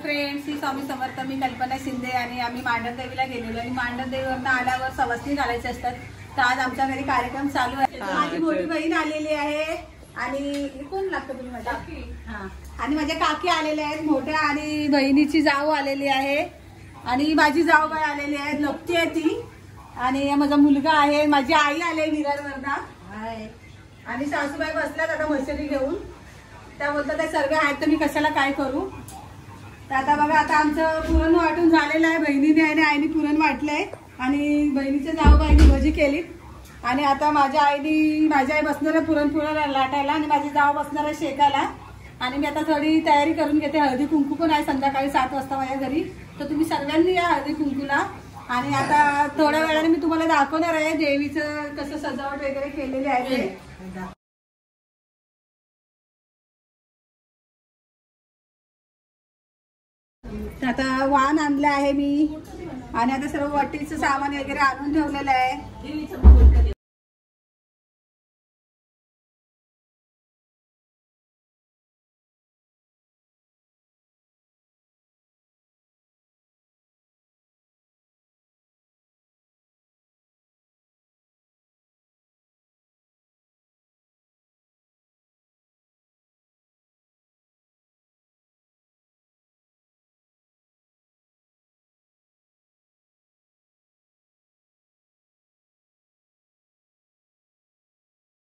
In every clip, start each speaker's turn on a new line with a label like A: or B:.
A: Friends, ही स्वामी समर्थ, मी कल्पना शिंदे आणि आम्ही मांडरदेवीला गेलेलो आणि मांडरदेवीवरून आल्यावर सवस्ती घालायचे असतात. तर आज आमच्या घरी कार्यक्रम चालू आहे. माझी मोठी बहीण आलेली आहे आणि कोण लागतं तुम्ही माझ्या आणि माझ्या काकी आलेल्या आहेत मोठ्या आणि बहिणीची जाऊ आलेली आहे आणि माझी जाऊबाई आलेली आहे. लपती आहे ती आणि माझा मुलगा आहे. माझी आई आले विरारवरना आणि सासूबाई बसल्यात आता मशरी घेऊन. त्या बोलतात ते सर्व आहेत तर मी कशाला काय करू. तर आता बघा, आता आमचं पुरण वाटून झालेलं आहे. बहिणीने आणि आईने पुरण वाटलंय आणि बहिणीच्या जाऊबाईने भजी केली आणि आता माझी आई बसणार आहे पुरण लाटायला आणि माझी जाऊ बसणार आहे शेकायला. आणि मी आता थोडी तयारी करून घेते. हळदी कुंकू पण आहे संध्याकाळी 7 वाजता माझ्या घरी. तर तुम्ही सर्वांनी या हळदी कुंकूला. आणि आता थोड्या वेळाने मी तुम्हाला दाखवणार आहे देवीचं कसं सजावट वगैरे केलेली आहे ते. आता वाण आणलं आहे मी आणि आता सर्व वटीचं सामान वगैरे आणून ठेवलेलं आहे.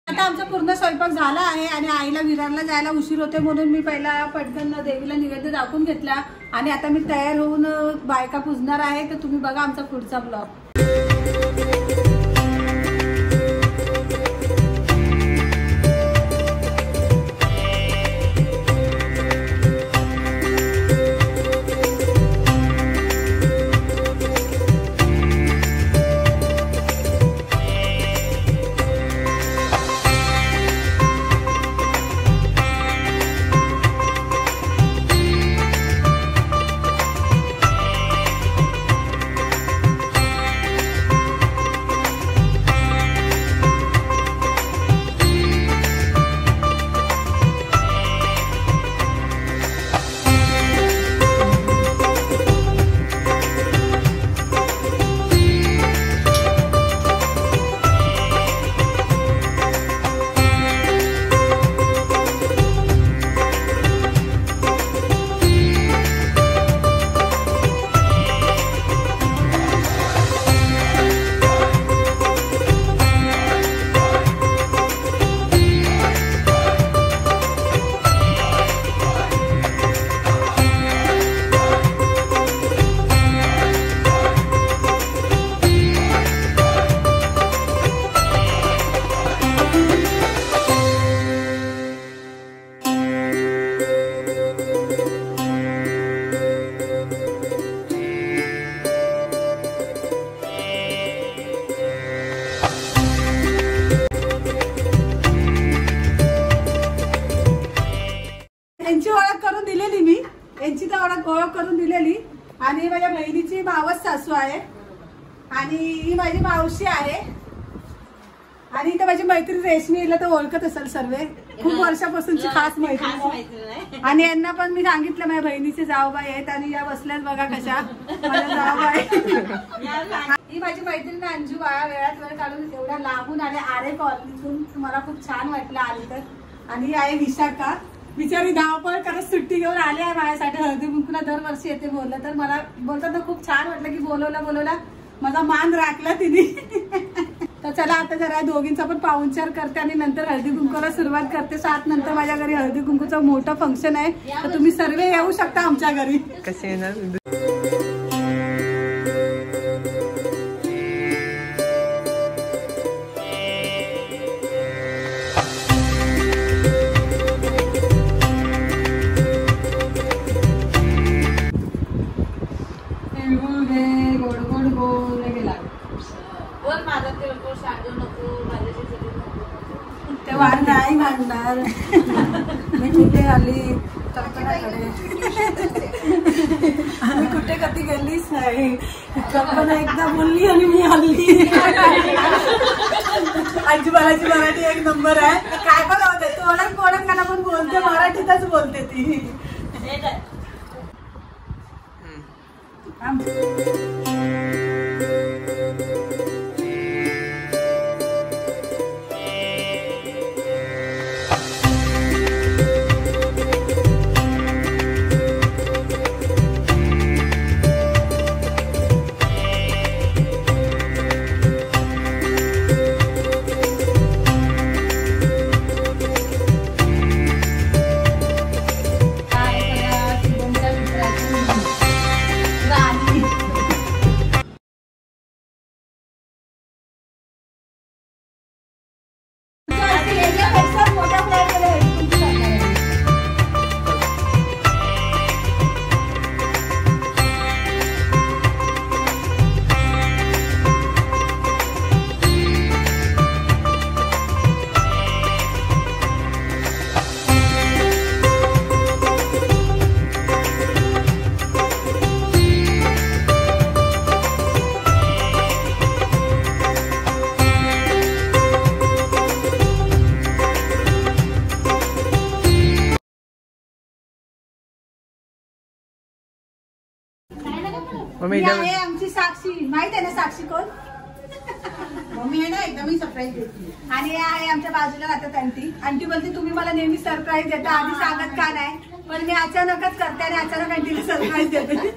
A: आता आमचा पूर्ण स्वयंपाक झाला आहे आणि आईला विरारला जायला उशीर होते म्हणून मी पहिला पटकन देवीला नैवेद्य दाखवून घेतला आणि आता मी तयार होऊन बायका पूजणार आहे. तर तुम्ही बघा आमचा पुढचा ब्लॉग. यांची ओळख करून दिलेली मी. यांची तर ओळख करून दिलेली. आणि माझ्या बहिणीची मावस सासू आहे आणि ही माझी मावशी आहे आणि इथं माझी मैत्रीण रेशमी. हिला तर ओळखत असेल सर्व. खूप वर्षापासूनची खास मैत्रीण. आणि यांना पण मी सांगितलं माझ्या बहिणीचे जाऊबाई आहेत आणि या बसल्यात बघा कशा माझ्या जाऊबाई. ही माझी मैत्रीण अंजू. वेळात वेळ काढून एवढ्या लांबून आले आरे कॉलनीतून. मला खूप छान वाटलं आली तर. आणि ही आहे विशाखा. बिचारी धावपळ करत सुट्टी घेऊन आली आहे माझ्यासाठी. हळदी कुंकूला दरवर्षी येते. बोललं तर मला बोलतात तर खूप छान वाटलं की बोलवला माझा मान राखला तिने. तर चला आता जरा दोघींचा पण पाहुणचार करते आणि नंतर हळदी कुंकूला सुरुवात करते. 7 नंतर माझ्या घरी हळदी कुंकूचं मोठं फंक्शन आहे. तर तुम्ही सर्व येऊ शकता आमच्या घरी.
B: कसे येणार?
A: नाही भांडणार. मी कुठे आली आम्ही कुठे कधी गेलीच नाही. कल्पना एकदा बोलली आणि मी आली. आजी बाळाची मराठी एक नंबर आहे. काय पण होते तोडत कोणत काना पण बोलते मराठीतच बोलते ती. आमची साक्षी माहित आहे ना साक्षी कोण मम्मी आहे ना एकदम सरप्राईज देते. आणि आहे आमच्या बाजूला राहतात आंटी. आंटी बोलते तुम्ही मला नेहमी सरप्राईज देता आधी सांगत का नाही पण मी अचानकच करते आणि अचानक आंटीला सरप्राईज देते.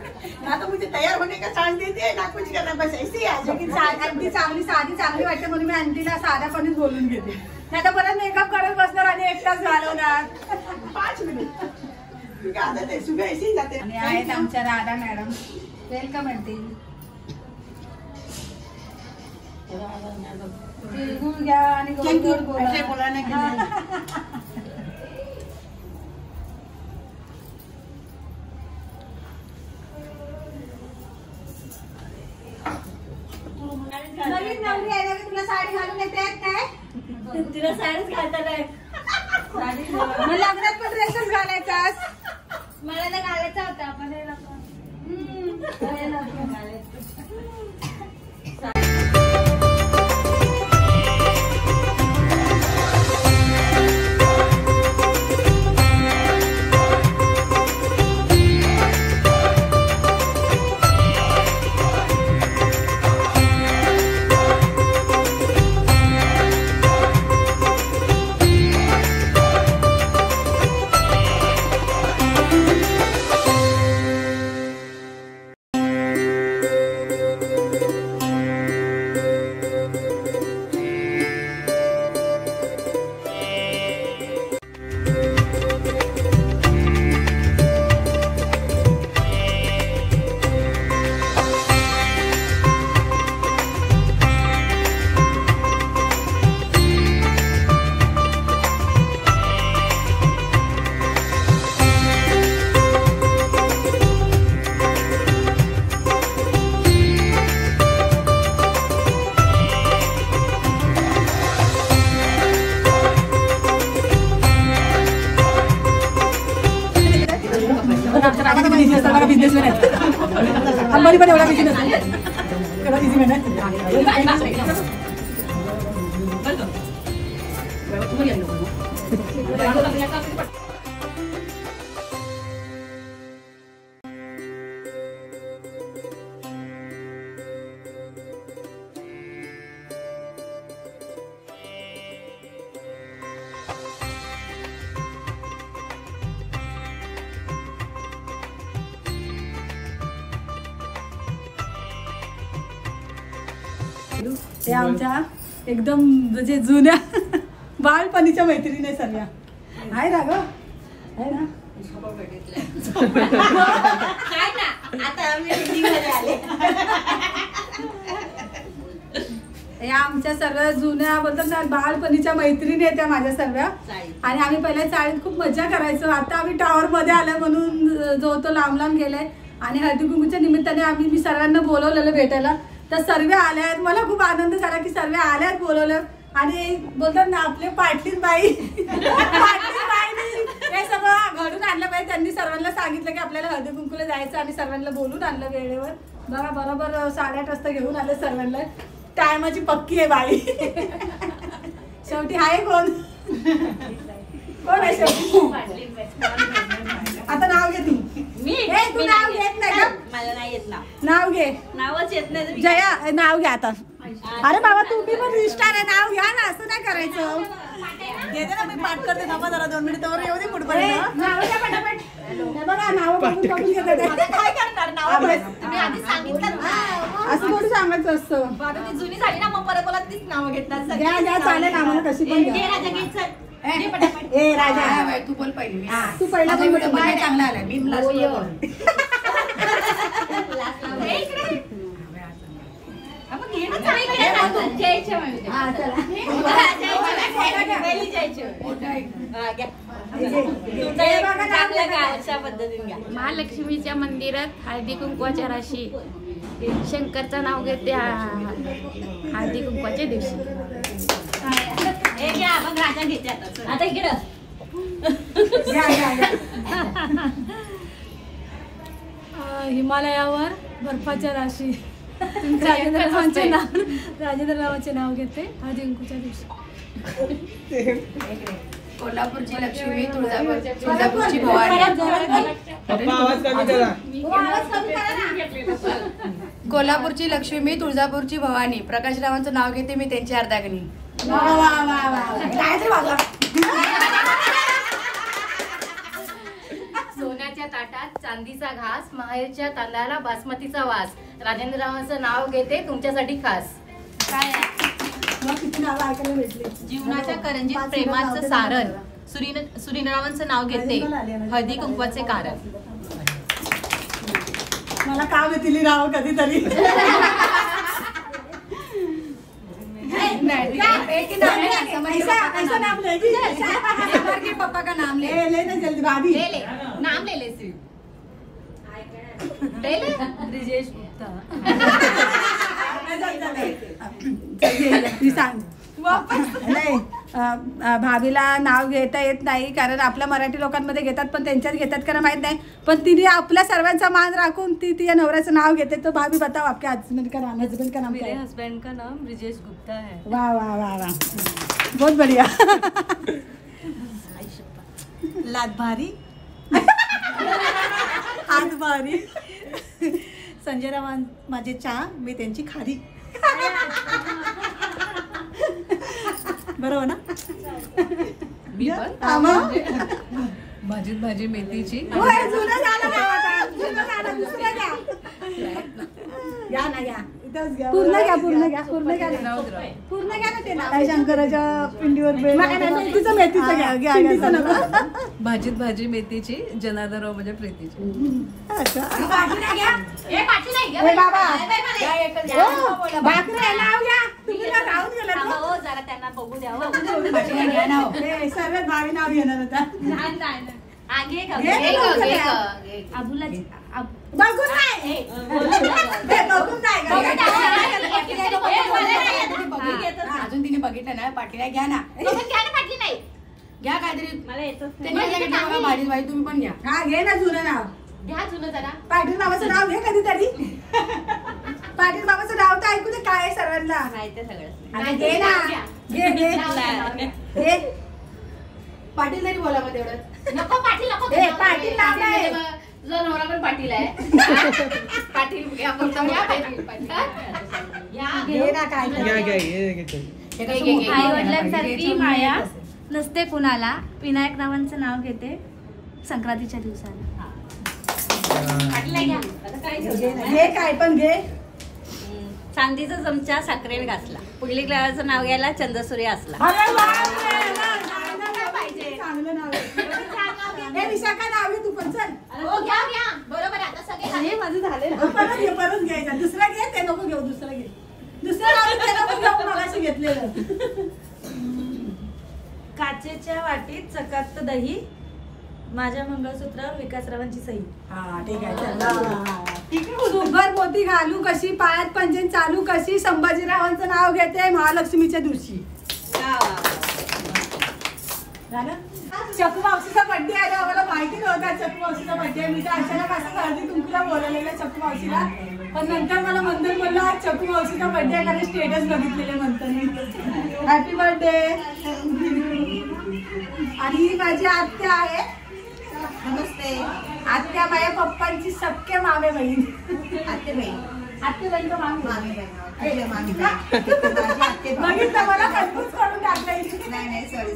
A: आता मुझे तयार होने का चान्स देते ना कुछ करना बस ऐसी आंटी चांगली साधी चांगली वाटते म्हणून मी आंटीला साध्यापणीच बोलून घेते. नाही तर परत मेकअप करत बसणार आणि एकटाच घालवणार 5 मिनिट. आणि आहेत आमच्या राधा मॅडम. Welcome aunty. तिळगुळ घ्या आणि गोड बोला. नवीन नवरी आहे ना तुला साडी घालून येते काय? तिला साडीच घालता नाही. मग लग्नात पण ड्रेसच घालायचा. मला तर घालायचा होता आपण बिझनेसमॅन आहे. अंबानी पण एवढा बिझनेस एवढा बिझनेसमॅन आहे. ते आमच्या एकदम म्हणजे जुन्या बाळपणीच्या मैत्रिणी आहे सर्व. आहे ना ग आहे ना. या आमच्या सर्व जुन्या बोलतात ना बाळपणीच्या मैत्रिणी आहेत त्या माझ्या सर्व. आणि आम्ही पहिल्या चाळीत खूप मजा करायचो. आता आम्ही टावर मध्ये आलोय म्हणून जो तो लांब लांब गेलाय. आणि हळदी कुंकूच्या निमित्ताने मी सर्वांना बोलवलेलं भेटायला. तर सर्व आल्या आहेत. मला खूप आनंद झाला की सर्व आल्या आहेत बोलवलं. आणि बोलतात ना आपले पाटील बाई हे सगळं घडून आणलं पाहिजे. त्यांनी सर्वांना सांगितलं की आपल्याला हळदी कुंकूला जायचं आणि सर्वांना बोलून आणलं वेळेवर. बघा बरोबर 8:30 वाजता घेऊन आले सर्वांना. टायमाची पक्की आहे बाई. शेवटी आहे कोण आहे शेवटी? आता नाव घे तू. तू नाव घेत नाही का?
B: मला नाही येत
A: नाव घे.
B: नावच येत नाही.
A: जया नाव घ्या आता. अरे बाबा तुम्ही पण स्टार आहे, नाव घ्या ना. असं नाही करायचं.
B: घेते ना मी, पाठ करते. थांबा जरा 2 मिनिट येऊ दे पुढे.
A: नाव घ्या पटापट. बघा नाव बघून घेतात.
B: काय करणार नाव? तुम्ही आधी सांगितलं ना.
A: असं थोडं सांगायचं असतं.
B: आता ती जुनी झाली ना, मग परत मला तीच नावं घेतात.
A: घ्या चालेल आम्हाला कशी पण घ्या.
B: राजा घे चल.
A: ए राजा
C: तू बोल पहिली.
A: तू पहिला
C: चांगला आला. मी
D: महालक्ष्मीच्या मंदिरात हळदी कुंकवाच्या राशी शंकरचं नाव घेते हळदी कुंकवाच्या दिवशी.
B: राजा घेते आता इकडं.
E: हिमालयावर बर्फाच्या राशी राजेंद्ररावांचे नाव घेते हळदी कुंकूच्या दिवशी.
C: कोल्हापूरची लक्ष्मी, तुळजापूरची भवानी. कोल्हापूरची लक्ष्मी, तुळजापूरची भवानी. प्रकाशरावांचं नाव घेते मी त्यांची अर्धांगिनी.
D: सोन्याच्या ताटात चांदीचा घास, माहेरच्या तांदळाला बासमतीचा वास. राजेंद्ररावांचं नाव घेते तुमच्यासाठी खास.
B: काय जीवनाच्या करंजीत प्रेमाचं सारण. सुरीनरावांचं नाव घेते हळदी कुंकवाचे कारण.
A: मला काम येतील नाव कधीतरी. ऐसा नाम ले
C: पप्पा का नाम ले.
A: ले ना जल्दी भाभी.
B: नाम ले ले श्री.
E: ब्रिजेश गुप्ता.
A: सांग. नाही भाभीला नाव घेता येत नाही कारण आपल्या मराठी लोकांमध्ये घेतात पण त्यांच्यात घेतात का माहित नाही. पण तिने आपल्या सर्वांचा मान राखून ती तिच्या नवऱ्याचं नाव घेते. तो भाभी बताओ आपके हस्बैंड का नाम. हस्बैंड का नाम क्या
E: मेरे
A: है?
E: हस्बैंड का नाम ब्रिजेश गुप्ता है.
A: वाह वाह वाह वाह, बहुत बढ़िया.
B: लात भारी हात भारी. संजय रावां माझे चहा, मी त्यांची खारी. बरोबर ना?
E: मी पण भाजी मेथीची.
A: पूर्ण घ्या ना ते नाव. शंकराच्या पिंडीवर मेथीचं घ्या.
E: भाजी मेथीची. जनार्दनराव माझ्या प्रीतीची.
B: जरा त्यांना बघू द्या.
A: सर्वात भारी नाव घेणार होता. बघून नाही.
C: अजून तिने बघितलं ना. पाटीला घ्या ना. घ्या काहीतरी.
B: मला येतं
C: भारी बाई तुम्ही पण घ्या.
A: हा घे ना जुनं नाव.
B: घ्या जुनं जरा.
A: पाटील बाबाचं नाव घे कधीतरी. पाटील बाबाचं नाव तर ऐकू दे काय आहे सर्वांना.
B: माहिती सगळं.
A: अरे घे ना. घे.
C: पाटील तरी बोला मग तेवढं.
B: नको पाटील नको.
A: पाटील नाव नाही.
D: तुझा नवरा पण पाटील आहे. पाटील घ्या फक्त.
A: घे ना काय
F: आई वडिलांसारखी माया नसते कुणाला. विनायक रावांचं नाव घेते संक्रांतीच्या दिवसाला.
A: घे काय पण घे.
B: चांदीचा चमचा साखरेने घासला. पुढली ग्रहाचं नाव घ्यायला चंद्रसूर्य असला.
A: चांगलं नाव आहे. विशाखा नाव आहे तू पण चल.
B: बरोबर आता सगळे
A: हे माझं झाले ना. परत घ्यायचा. दुसरा घे ते नको घेऊ. दुसरं घे. दुसरं नाव ते नको घेऊ. मगाशी घेतलेलं.
E: काचेच्या वाटीत चकात दही. माझ्या मंगळसूत्रावर विकासरावांची सही.
A: हा ठीक आहे. सुभर मोती घालू कशी, पायात पंजन चालू कशी. संभाजीरावांचं नाव घेते महालक्ष्मीच्या दिवशी. झालं. चकू मावशीचा बर्थडे आहे, आम्हाला माहिती नव्हता चकू मावशीचा बर्थडे आहे. मी तर अचानक असं हळदी कुंकूला बोलवलेलं चकू मावशीला, पण नंतर मला मंथन बोलला आज चकू मावशीचा बर्थडे आहे कारण स्टेटस बघितलेले मंथन. Happy birthday. आणि ही माझी आत्या आहे. नमस्ते. आत्या माझ्या पप्पांची सख्खे मामे बहीण. आत्ते बहीण का मामी बघितलं मला कन्फ्यूज करून टाकलं. नाही सॉरी.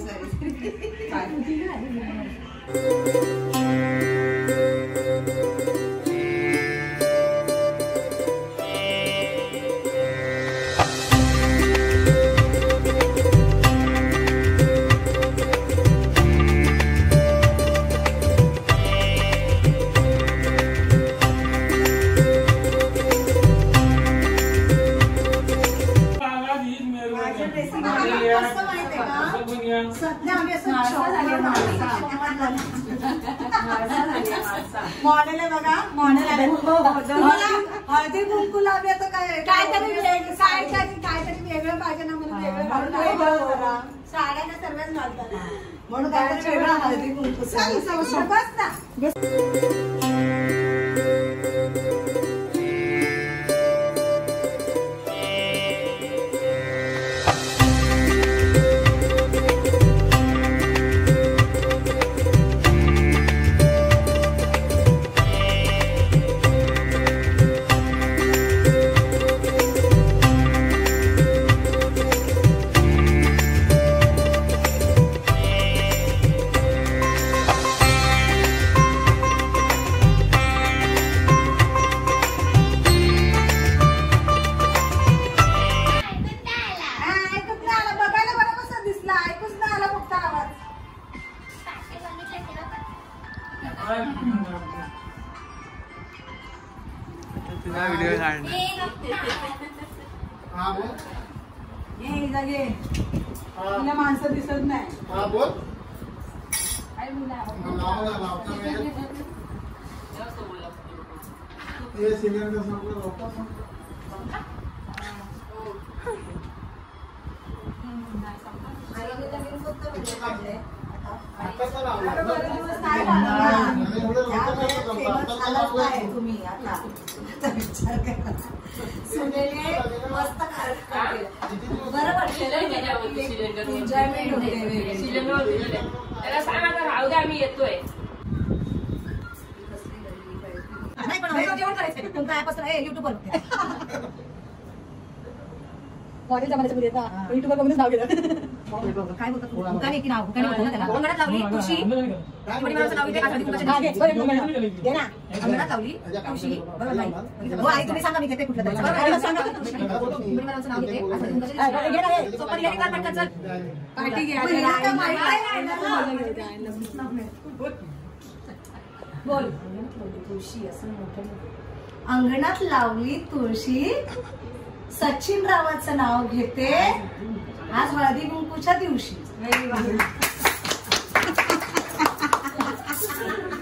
A: मॉडेल आहे बघा, मॉडेल आले हळदी कुंकूला आम्ही आता काहीतरी वेगळं पाहिजे ना म्हणून वेगळं साड्याने सर्वच घालतात म्हणून काहीतरी वेगळं हळदी कुंकू बस ना. तिला माणसं दिसत नाही. तुम्ही आता विचार करा सुनेने मस्त बरं वाटलेलं एन्जॉयमेंट होते.
D: त्याला सांग आता राहू दे आम्ही येतोय.
A: नाही पण जेवण करायचं तुमचा ऍपासून युट्यूबवर कॉलेज जमान्याच्या मुली येतात युट्यूबवर बघूनच नाव गेलं. काय बोलतात हुकाने की नाव हुकाने बोलतो त्याला. अंगणात लावली तुळशी परिवाराचं नाव इथे घे ना. अंगणात लावली तुळशी बरोबर नाही हो आई तुम्ही सांगा मी घेते कुठलं तरी सांगा. परिवाराचं नाव घेते पार्टी घ्या बोल. तुळशी असं मोठं अंगणात लावली तुळशी सचिन रावाचं नाव घेते आज हळदी कुंकूच्या दिवशी.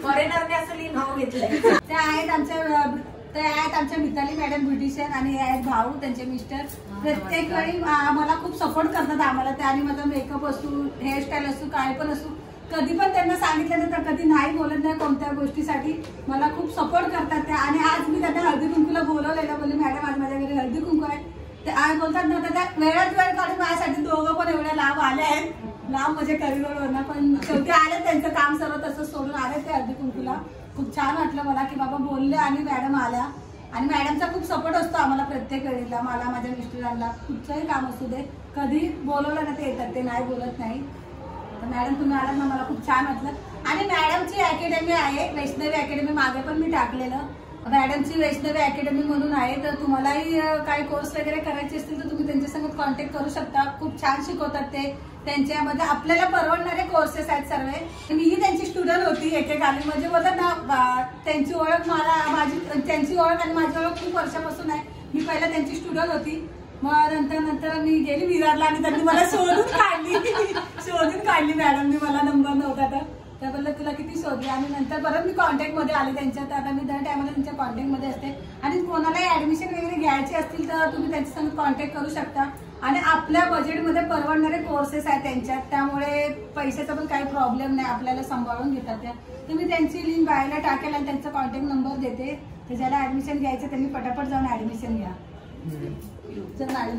A: फॉरेनरने असं नाव घेतलंय. ते आहेत आमच्या मिताली मॅडम ब्युटिशियन आणि आहेत भाऊ त्यांचे मिस्टर. प्रत्येक वेळी मला खूप सपोर्ट करतात आम्हाला ते. आणि माझा मेकअप असू हेअरस्टाईल असू काय पण असू कधी पण त्यांना सांगितल्यानंतर कधी नाही बोलत नाही कोणत्या गोष्टीसाठी मला खूप सपोर्ट करतात त्या. आणि आज मी त्यांना हळदी कुंकूला बोलवलेलं बोलले मॅडम आज माझ्या घरी हळदी कुंकू आहे. ते आज बोलतात ना त्या वेळात वेळ काढून माझ्यासाठी दोघं पण एवढे लांब आले आहेत. लांब म्हणजे करिअरवरनं पण शेवटी आले त्यांचं काम सर्व तसंच सोडून आले ते हळदी कुंकूला. खूप छान वाटलं मला की बाबा बोलले आणि मॅडम आल्या. आणि मॅडमचा खूप सपोर्ट असतो आम्हाला प्रत्येक वेळेला. मला माझ्या मिस्टरांना कुठचंही काम असू दे कधी बोलवलं ना ते येतात ते नाही बोलत नाही. मॅडम तुम्ही आलात ना मला खूप छान वाटलं. आणि मॅडमची अकॅडमी आहे वैष्णवी अकॅडमी मागे पण मी टाकलेलं. मॅडमची वैष्णवी अकॅडमी म्हणून आहे तर तुम्हालाही काही कोर्स वगैरे करायचे असतील तर तुम्ही त्यांच्यासोबत कॉन्टॅक्ट करू शकता. खूप छान शिकवतात ते. त्यांच्यामध्ये आपल्याला परवडणारे कोर्सेस आहेत सर्व. मीही त्यांची स्टुडंट होती एकेकाली म्हणजे बोलतात ना त्यांची ओळख त्यांची ओळख आणि माझी ओळख खूप वर्षापासून आहे. मी पहिला त्यांची स्टुडंट होती. मग नंतर मी गेली विरारला आणि त्यांनी मला शोधून काढली मॅडमनी. मला नंबर नव्हता तर त्याबद्दल तुला किती शोधली. आणि नंतर परत मी कॉन्टॅक्टमध्ये आले त्यांच्या. तर आता मी दर टायमाला त्यांच्या कॉन्टॅक्टमध्ये असते. आणि कोणालाही ऍडमिशन वगैरे घ्यायची असतील तर तुम्ही त्यांच्यासोबत कॉन्टॅक्ट करू शकता. आणि आपल्या बजेटमध्ये परवडणारे कोर्सेस आहेत त्यांच्यात, त्यामुळे पैशाचा पण काही प्रॉब्लेम नाही, आपल्याला सांभाळून घेतात त्या. तुम्ही त्यांची लिंक बायला टाकेल आणि त्यांचा कॉन्टॅक्ट नंबर देते, तर ज्याला ऍडमिशन घ्यायचं त्यांनी पटापट जाऊन ऍडमिशन घ्या. चल मॅडम.